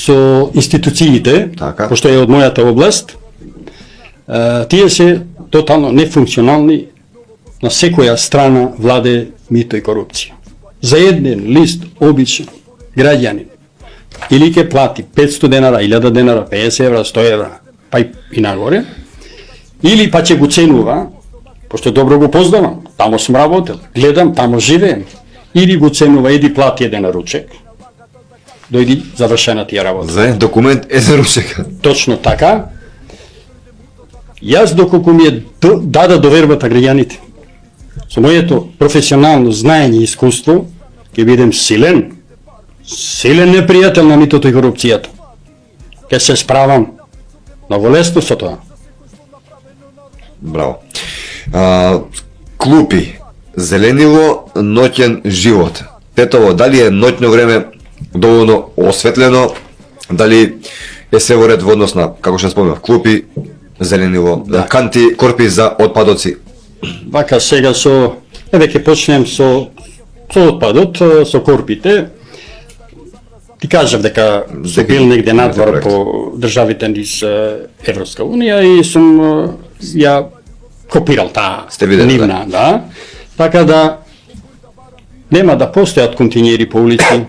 со институциите, Така. пошто е од мојата област, тие се тотално нефункционални, на секоја страна владе мито и корупција. За еден лист обичен граѓанин или ќе плати 500 денара, 1000 денара, 50 евра, 100 евра, па и нагоре, или па ќе го ценува, пошто добро го познавам, тамо сум работел, гледам, тамо живеем, или го ценува, еди плати еден ручек, дојди завршена тие работа. За еден документ еден ручек. Точно така. Јас доколку ми е дада довербата граѓаните, со моето професионално знаење и искуство, ќе бидем силен непријател на митото и корупцијата. Ќе се справам многу лесно со тоа. Браво. Клупи, зеленило, ноќен живот. Тетово, дали е ноќно време доволно осветлено, дали е се во ред во однос на, како што спомнав, клупи, зеленило, Да. канти, корпи за отпадоци. Вака сега ќе почнем со отпадот, со корпите. Ти кажав дека сум бил негде надвор по државите низ Европска унија и сум ја копирал таа нивна, да. Така да нема да постојат континери по улици,